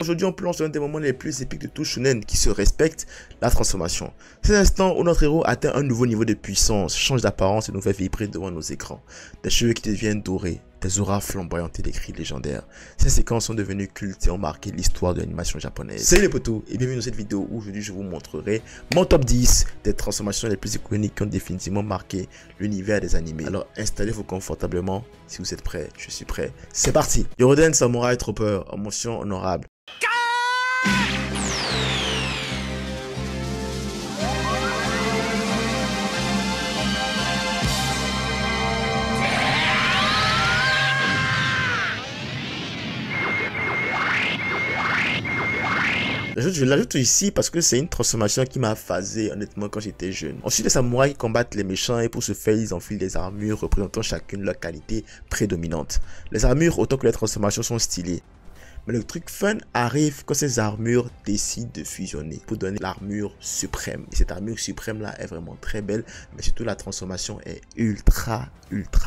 Aujourd'hui, on plonge dans un des moments les plus épiques de tout shonen qui se respecte, la transformation. C'est l'instant où notre héros atteint un nouveau niveau de puissance, change d'apparence et nous fait vibrer devant nos écrans. Des cheveux qui deviennent dorés, des auras flamboyantes et des cris légendaires. Ces séquences sont devenues cultes et ont marqué l'histoire de l'animation japonaise. Salut les potos et bienvenue dans cette vidéo où aujourd'hui je vous montrerai mon top 10 des transformations les plus iconiques qui ont définitivement marqué l'univers des animés. Alors installez-vous confortablement, si vous êtes prêts, je suis prêt. C'est parti. Yoroden Samurai Trooper en mention honorable. Je l'ajoute ici parce que c'est une transformation qui m'a phasé honnêtement quand j'étais jeune. Ensuite, les samouraïs qui combattent les méchants et pour ce faire, ils enfilent des armures représentant chacune leur qualité prédominante. Les armures autant que les transformations sont stylées. Mais le truc fun arrive quand ces armures décident de fusionner pour donner l'armure suprême. Et cette armure suprême là est vraiment très belle, mais surtout la transformation est ultra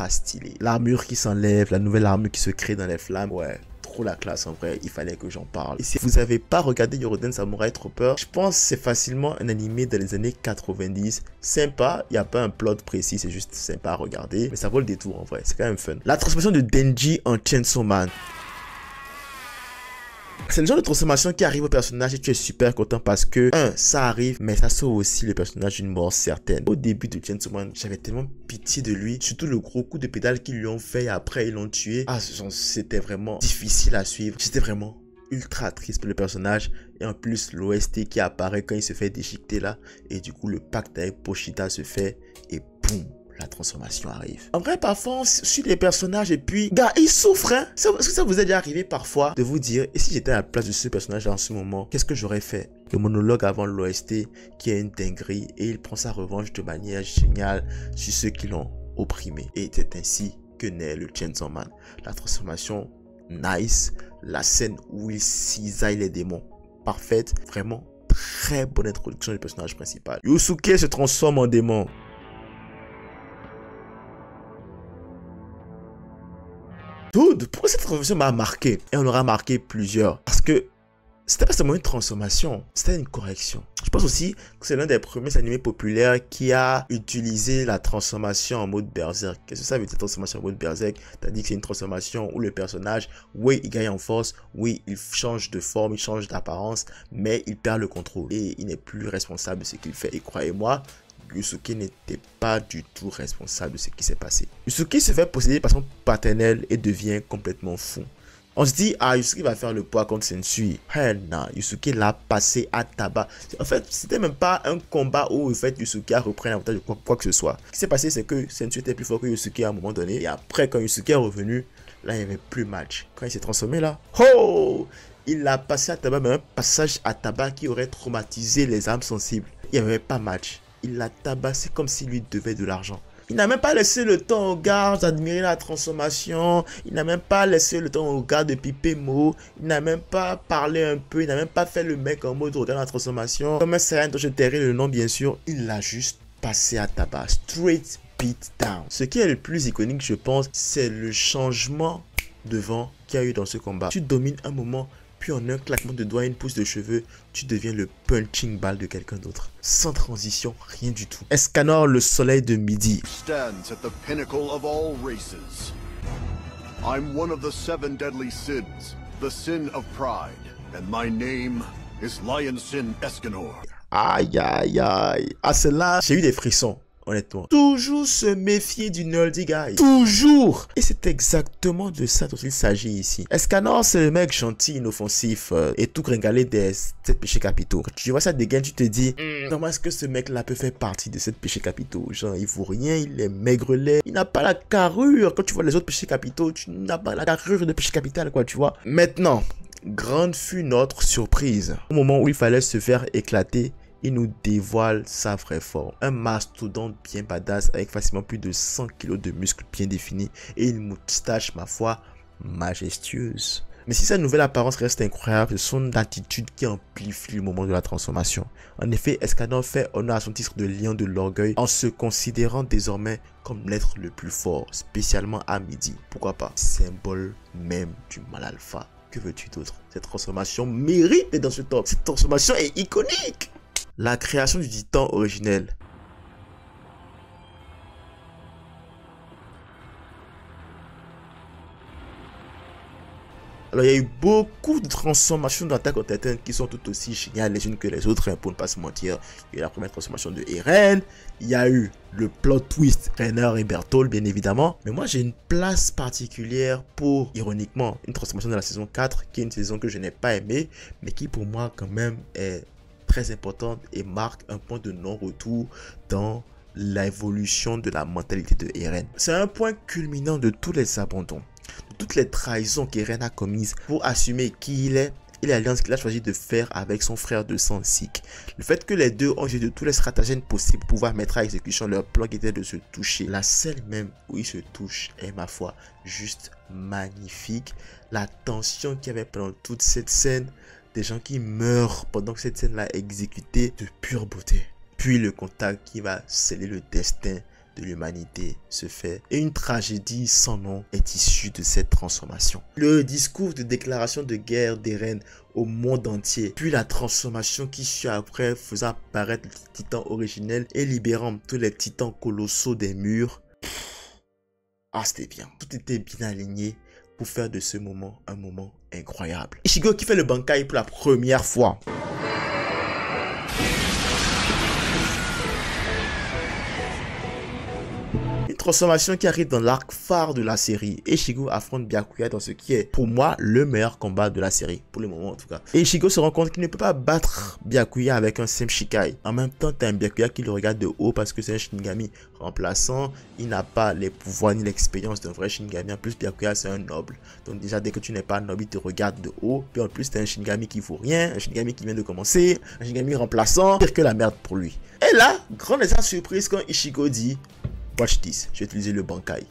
stylée. L'armure qui s'enlève, la nouvelle armure qui se crée dans les flammes, ouais. Trop la classe en vrai, il fallait que j'en parle. Et si vous n'avez pas regardé Yoroden Samurai Trooper, je pense que c'est facilement un animé dans les années 90. Sympa, il n'y a pas un plot précis, c'est juste sympa à regarder. Mais ça vaut le détour en vrai, c'est quand même fun. La transformation de Denji en Chainsaw Man. C'est le genre de transformation qui arrive au personnage et tu es super content parce que, ça arrive, mais ça sauve aussi le personnage d'une mort certaine. Au début de Chainsaw Man, j'avais tellement pitié de lui, surtout le gros coup de pédale qu'ils lui ont fait et après ils l'ont tué. Ah, c'était vraiment difficile à suivre. J'étais vraiment ultra triste pour le personnage et en plus l'OST qui apparaît quand il se fait déchiqueter là et du coup le pacte avec Pochita se fait et boum, la transformation arrive. En vrai, parfois, on suit les personnages et puis, gars, ils souffrent, hein. Est-ce que ça vous est déjà arrivé parfois de vous dire, et si j'étais à la place de ce personnage en ce moment, qu'est-ce que j'aurais fait? Le monologue avant l'OST qui est une dinguerie et il prend sa revanche de manière géniale sur ceux qui l'ont opprimé. Et c'est ainsi que naît le Chainsaw Man. La transformation, nice. La scène où il cisaille les démons, parfaite. Vraiment, très bonne introduction du personnage principal. Yusuke se transforme en démon. Dude, pourquoi cette transformation m'a marqué? Et on aura marqué plusieurs. Parce que c'était pas seulement une transformation, c'était une correction. Je pense aussi que c'est l'un des premiers animés populaires qui a utilisé la transformation en mode berserk. Qu'est-ce que ça veut dire transformation en mode berserk? C'est-à-dire que c'est une transformation où le personnage, oui, il gagne en force, oui, il change de forme, il change d'apparence, mais il perd le contrôle et il n'est plus responsable de ce qu'il fait. Et croyez-moi, Yusuke n'était pas du tout responsable de ce qui s'est passé. Yusuke se fait posséder par son paternel et devient complètement fou. On se dit, ah, Yusuke va faire le poids contre Sensui. Hell non, Yusuke l'a passé à tabac. En fait, c'était même pas un combat où en fait, Yusuke a repris l'avantage de quoi que ce soit. Ce qui s'est passé, c'est que Sensui était plus fort que Yusuke à un moment donné. Et après, quand Yusuke est revenu, là, il n'y avait plus match. Quand il s'est transformé là, oh, il l'a passé à tabac, mais un passage à tabac qui aurait traumatisé les âmes sensibles. Il n'y avait pas match. Il l'a tabassé comme s'il lui devait de l'argent. Il n'a même pas laissé le temps aux gars d'admirer la transformation. Il n'a même pas laissé le temps aux gars de piper mot. Il n'a même pas parlé un peu. Il n'a même pas fait le mec en mode regarde la transformation. Comme un Saiyan dont je tairai le nom bien sûr. Il l'a juste passé à tabac. Straight beat down. Ce qui est le plus iconique je pense, c'est le changement de vent qu'il y a eu dans ce combat. Tu domines un moment. Puis en un claquement de doigts et une pousse de cheveux, tu deviens le punching ball de quelqu'un d'autre. Sans transition, rien du tout. Escanor, le soleil de midi. Stands at the pinnacle of all races. I'm one of the 7 deadly sins, the sin of pride, and my name is Lion Sin Escanor. Aïe aïe aïe. À cela, j'ai eu des frissons. Honnêtement. Toujours se méfier du nerdy guy. Toujours. Et c'est exactement de ça dont il s'agit ici. Escanor, c'est le mec gentil, inoffensif et tout gringalé des 7 péchés capitaux. Quand tu vois ça dégaine, tu te dis comment est-ce que ce mec-là peut faire partie de 7 péchés capitaux? Genre, il vaut rien, il est maigrelet, il n'a pas la carrure. Quand tu vois les autres péchés capitaux, tu n'as pas la carrure de péché capital, quoi, tu vois. Maintenant, grande fut notre surprise. Au moment où il fallait se faire éclater, il nous dévoile sa vraie forme. Un mastodonte bien badass avec facilement plus de 100 kg de muscles bien définis et une moustache, ma foi, majestueuse. Mais si sa nouvelle apparence reste incroyable, c'est son attitude qui amplifie le moment de la transformation. En effet, Escanor fait honneur à son titre de lion de l'orgueil en se considérant désormais comme l'être le plus fort, spécialement à midi. Pourquoi pas? Symbole même du mal alpha. Que veux-tu d'autre? Cette transformation mérite d'être dans ce top. Cette transformation est iconique. La création du titan originel. Alors, il y a eu beaucoup de transformations d'Attack on Titan qui sont tout aussi géniales les unes que les autres, pour ne pas se mentir. Il y a eu la première transformation de Eren, il y a eu le plot twist Reiner et Bertholdt, bien évidemment. Mais moi, j'ai une place particulière pour, ironiquement, une transformation de la saison 4, qui est une saison que je n'ai pas aimée, mais qui pour moi, quand même, est très importante et marque un point de non-retour dans l'évolution de la mentalité de Eren. C'est un point culminant de tous les abandons, de toutes les trahisons qu'Eren a commises pour assumer qui il est et l'alliance qu'il a choisi de faire avec son frère de sang Zeke. Le fait que les deux ont usé de tous les stratagèmes possibles pour pouvoir mettre à exécution leur plan qui était de se toucher. La scène même où ils se touchent est, ma foi, juste magnifique. La tension qu'il y avait pendant toute cette scène, des gens qui meurent pendant que cette scène l'a exécutée, de pure beauté. Puis le contact qui va sceller le destin de l'humanité se fait et une tragédie sans nom est issue de cette transformation. Le discours de déclaration de guerre d'Eren au monde entier, puis la transformation qui suit après faisant apparaître le titan originel et libérant tous les titans colossaux des murs. Ah, c'était bien. Tout était bien aligné pour faire de ce moment un moment incroyable. Ichigo qui fait le Bankai pour la première fois. Transformation qui arrive dans l'arc phare de la série. Ichigo affronte Byakuya dans ce qui est pour moi le meilleur combat de la série, pour le moment en tout cas. Et Ichigo se rend compte qu'il ne peut pas battre Byakuya avec un simple Shikai. En même temps, tu as un Byakuya qui le regarde de haut parce que c'est un Shinigami remplaçant. Il n'a pas les pouvoirs ni l'expérience d'un vrai Shinigami. En plus, Byakuya c'est un noble. Donc déjà, dès que tu n'es pas noble, il te regarde de haut. Puis en plus, tu as un Shinigami qui vaut rien, un Shinigami qui vient de commencer, un Shinigami remplaçant. Pire que la merde pour lui. Et là, grande est sa surprise quand Ichigo dit: watch this, je vais utiliser le Bankai.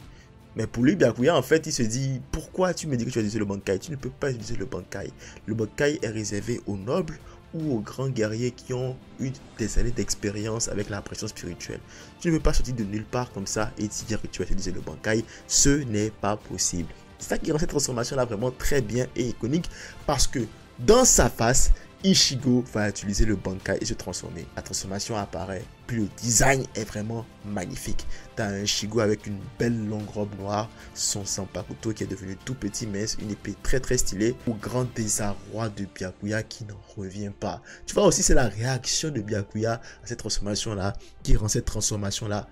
Mais pour lui, Byakuya, en fait, il se dit: pourquoi tu me dis que tu vas utiliser le Bankai? Tu ne peux pas utiliser le Bankai. Le Bankai est réservé aux nobles ou aux grands guerriers qui ont eu des années d'expérience avec la pression spirituelle. Tu ne peux pas sortir de nulle part comme ça et dire que tu vas utiliser le Bankai. Ce n'est pas possible. C'est ça qui rend cette transformation-là vraiment très bien et iconique, parce que dans sa face, Ichigo va utiliser le Bankai et se transformer. La transformation apparaît, puis le design est vraiment magnifique. Tu as un Ichigo avec une belle longue robe noire, son Zanpakuto qui est devenu tout petit mince, une épée très très stylée, au grand désarroi de Byakuya qui n'en revient pas. Tu vois aussi, c'est la réaction de Byakuya à cette transformation là qui rend cette transformation là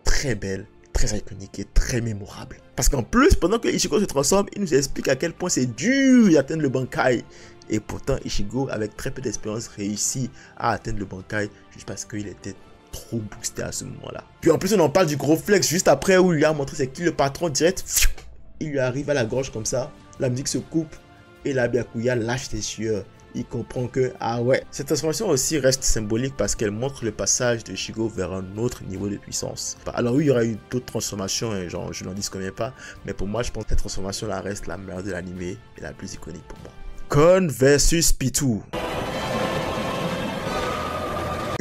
très belle, très iconique et très mémorable. Parce qu'en plus, pendant que Ichigo se transforme, il nous explique à quel point c'est dur d'atteindre le Bankai. Et pourtant, Ichigo, avec très peu d'expérience, réussit à atteindre le Bankai juste parce qu'il était trop boosté à ce moment-là. Puis en plus, on en parle du gros flex juste après où il lui a montré c'est qui le patron direct. Il lui arrive à la gorge comme ça, la musique se coupe et la Byakuya lâche ses sueurs. Il comprend que, ah ouais, cette transformation aussi reste symbolique parce qu'elle montre le passage de Ichigo vers un autre niveau de puissance. Alors oui, il y aura eu d'autres transformations, hein, genre je n'en dis combien pas, mais pour moi, je pense que cette transformation-là reste la meilleure de l'animé et la plus iconique pour moi. Kon versus Pitou.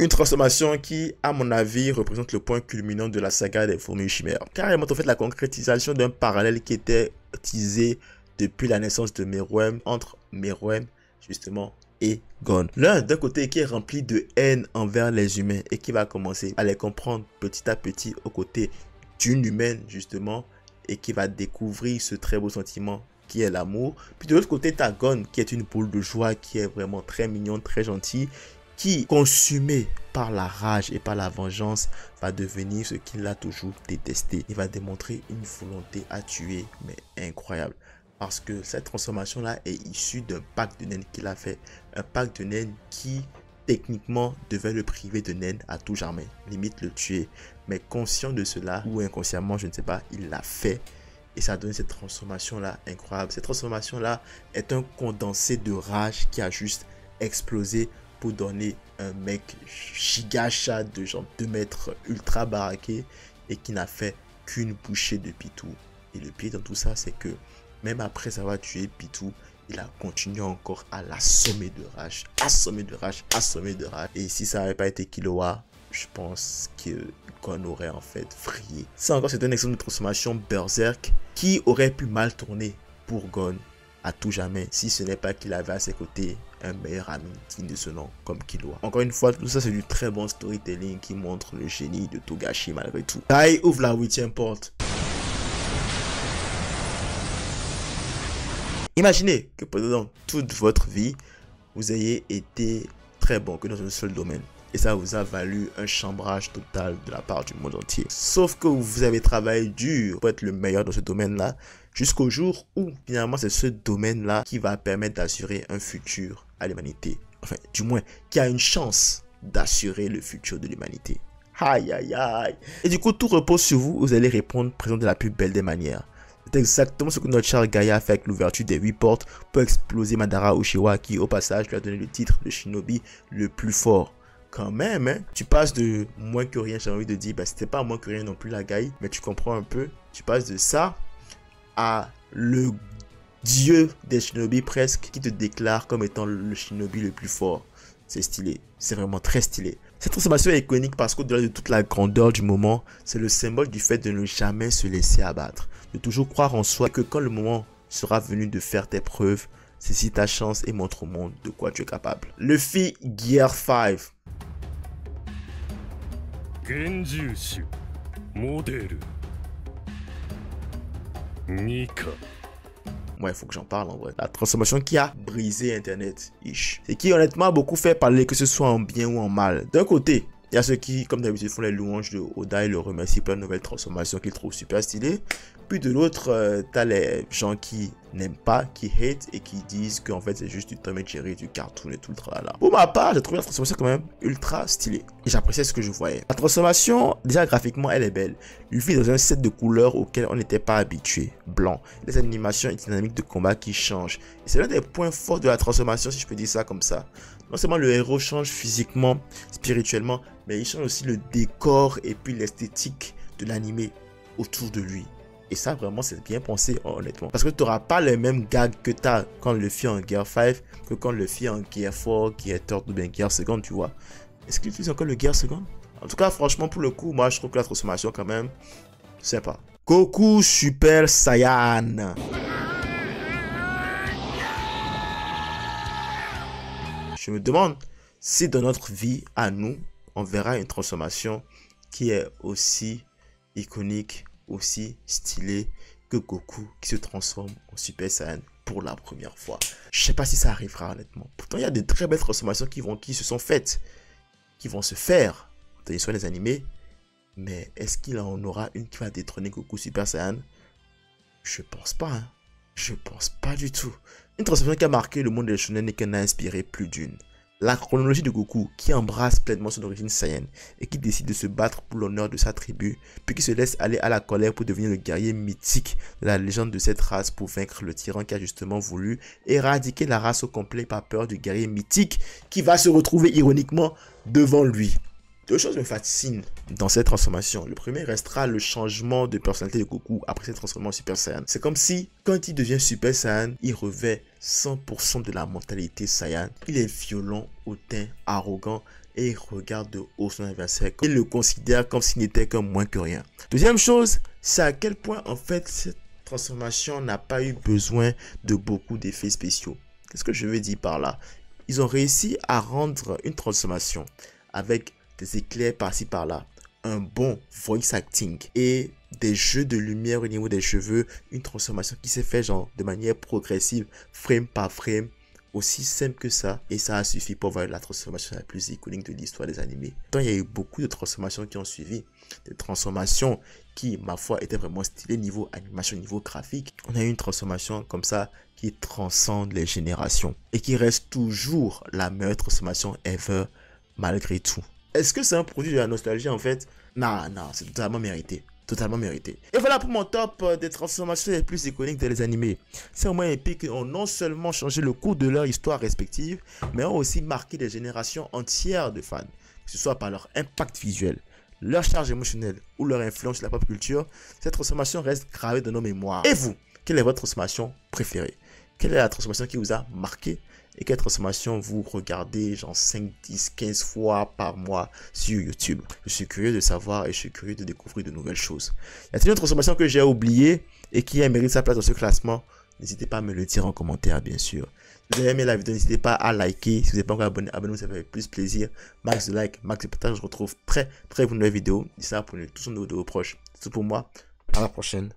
Une transformation qui, à mon avis, représente le point culminant de la saga des fourmis chimères. Carrément, en fait, la concrétisation d'un parallèle qui était teasé depuis la naissance de Meruem, entre Meruem, justement, et Gon. L'un, d'un côté, qui est rempli de haine envers les humains et qui va commencer à les comprendre petit à petit aux côtés d'une humaine, justement, et qui va découvrir ce très beau sentiment qui est l'amour. Puis de l'autre côté, t'as Gon qui est une boule de joie, qui est vraiment très mignon, très gentil, qui, consumé par la rage et par la vengeance, va devenir ce qu'il a toujours détesté. Il va démontrer une volonté à tuer, mais incroyable. Parce que cette transformation-là est issue d'un pacte de naine qu'il a fait. Un pacte de naine qui, techniquement, devait le priver de naine à tout jamais. Limite le tuer. Mais conscient de cela, ou inconsciemment, je ne sais pas, il l'a fait. Et ça donne cette transformation-là incroyable. Cette transformation-là est un condensé de rage qui a juste explosé pour donner un mec giga chat de genre 2 mètres ultra baraqué et qui n'a fait qu'une bouchée de Pitou. Et le pire dans tout ça, c'est que même après avoir tué Pitou, il a continué encore à l'assommer de rage, assommer de rage, assommer de rage. Et si ça n'avait pas été Killua, je pense qu'on aurait en fait vrillé. Ça encore, c'est un exemple de transformation berserk qui aurait pu mal tourner pour Gon à tout jamais, si ce n'est pas qu'il avait à ses côtés un meilleur ami digne de ce nom comme Killua. Encore une fois, tout ça c'est du très bon storytelling qui montre le génie de Togashi malgré tout. Kai ouvre la 8e porte. Imaginez que pendant toute votre vie, vous ayez été très bon que dans un seul domaine. Et ça vous a valu un chambrage total de la part du monde entier. Sauf que vous avez travaillé dur pour être le meilleur dans ce domaine-là, jusqu'au jour où finalement c'est ce domaine-là qui va permettre d'assurer un futur à l'humanité. Enfin, du moins, qui a une chance d'assurer le futur de l'humanité. Aïe, aïe, aïe. Et du coup, tout repose sur vous. Vous allez répondre présent de la plus belle des manières. C'est exactement ce que notre cher Gaïa a fait avec l'ouverture des 8 portes pour exploser Madara Uchiwa qui, au passage, lui a donné le titre de Shinobi le plus fort. Quand même, hein, tu passes de moins que rien, j'ai envie de dire, bah, c'était pas moins que rien non plus la Gaïa, mais tu comprends un peu, tu passes de ça à le dieu des Shinobi presque qui te déclare comme étant le Shinobi le plus fort. C'est stylé, c'est vraiment très stylé. Cette transformation est iconique parce qu'au-delà de toute la grandeur du moment, c'est le symbole du fait de ne jamais se laisser abattre, de toujours croire en soi, que quand le moment sera venu de faire tes preuves, saisis ta chance et montre au monde de quoi tu es capable. Luffy Gear 5. Genjutsu Model Nika. Ouais, il faut que j'en parle en vrai. La transformation qui a brisé Internet, ish. Et qui honnêtement a beaucoup fait parler, que ce soit en bien ou en mal. D'un côté, il y a ceux qui, comme d'habitude, font les louanges de Oda et le remercient pour la nouvelle transformation qu'ils trouvent super stylée. Puis de l'autre, t'as les gens qui n'aiment pas, qui hate et qui disent qu'en fait c'est juste du Tom et Jerry, du cartoon et tout le tralala. Pour ma part, j'ai trouvé la transformation quand même ultra stylée. Et j'appréciais ce que je voyais. La transformation, déjà graphiquement, elle est belle. Luffy est dans un set de couleurs auquel on n'était pas habitué. Blanc. Les animations et dynamiques de combat qui changent. Et c'est l'un des points forts de la transformation, si je peux dire ça comme ça. Non seulement le héros change physiquement, spirituellement, mais il change aussi le décor et puis l'esthétique de l'animé autour de lui. Et ça, vraiment, c'est bien pensé, honnêtement. Parce que tu n'auras pas les mêmes gags que tu as quand le Luffy en Gear 5 que quand le Luffy en Gear 4, Gear 3 ou bien Gear 2, tu vois. Est-ce qu'il utilise encore le Gear 2? En tout cas, franchement, pour le coup, moi, je trouve que la transformation, quand même, sympa. Goku Super Saiyan. Je me demande si dans notre vie, à nous, on verra une transformation qui est aussi iconique, aussi stylé que Goku qui se transforme en Super Saiyan pour la première fois. Je sais pas si ça arrivera honnêtement. Pourtant, il y a de très belles transformations qui se sont faites, qui vont se faire dans l'histoire des animés. Mais est-ce qu'il en aura une qui va détrôner Goku Super Saiyan? Je pense pas. Hein. Je pense pas du tout. Une transformation qui a marqué le monde des shonen et qui en a inspiré plus d'une. La chronologie de Goku qui embrasse pleinement son origine Saiyan et qui décide de se battre pour l'honneur de sa tribu, puis qui se laisse aller à la colère pour devenir le guerrier mythique de la légende de cette race pour vaincre le tyran qui a justement voulu éradiquer la race au complet par peur du guerrier mythique qui va se retrouver ironiquement devant lui. Deux choses me fascinent dans cette transformation. Le premier restera le changement de personnalité de Goku après cette transformation en Super Saiyan. C'est comme si, quand il devient Super Saiyan, il revêt 100% de la mentalité Saiyan. Il est violent, hautain, arrogant et il regarde de haut son adversaire. Il le considère comme s'il n'était que moins que rien. Deuxième chose, c'est à quel point en fait cette transformation n'a pas eu besoin de beaucoup d'effets spéciaux. Qu'est-ce que je veux dire par là? Ils ont réussi à rendre une transformation avec des éclairs par-ci par-là, un bon voice acting et des jeux de lumière au niveau des cheveux, une transformation qui s'est faite genre de manière progressive, frame par frame, aussi simple que ça, et ça a suffi pour voir la transformation la plus iconique de l'histoire des animés. Tant il y a eu beaucoup de transformations qui ont suivi, des transformations qui, ma foi, étaient vraiment stylées niveau animation, niveau graphique. On a eu une transformation comme ça qui transcende les générations et qui reste toujours la meilleure transformation ever malgré tout. Est-ce que c'est un produit de la nostalgie en fait? Non, c'est totalement mérité. Totalement mérité. Et voilà pour mon top des transformations les plus iconiques des animés. Ces moments épiques ont non seulement changé le cours de leur histoire respective, mais ont aussi marqué des générations entières de fans. Que ce soit par leur impact visuel, leur charge émotionnelle ou leur influence sur la pop culture, cette transformation reste gravée dans nos mémoires. Et vous, quelle est votre transformation préférée? Quelle est la transformation qui vous a marqué et quelle transformation vous regardez genre 5, 10, 15 fois par mois sur YouTube? Je suis curieux de savoir et je suis curieux de découvrir de nouvelles choses. Y a-t-il une transformation que j'ai oubliée et qui mérite sa place dans ce classement? N'hésitez pas à me le dire en commentaire, bien sûr. Si vous avez aimé la vidéo, n'hésitez pas à liker. Si vous n'êtes pas encore abonné, abonnez-vous, ça fait plus plaisir. Max de like, max de partage. Je vous retrouve très pour une nouvelle vidéo. D'ici là, prenez tous soin de vos proches. C'est tout pour moi. À la prochaine.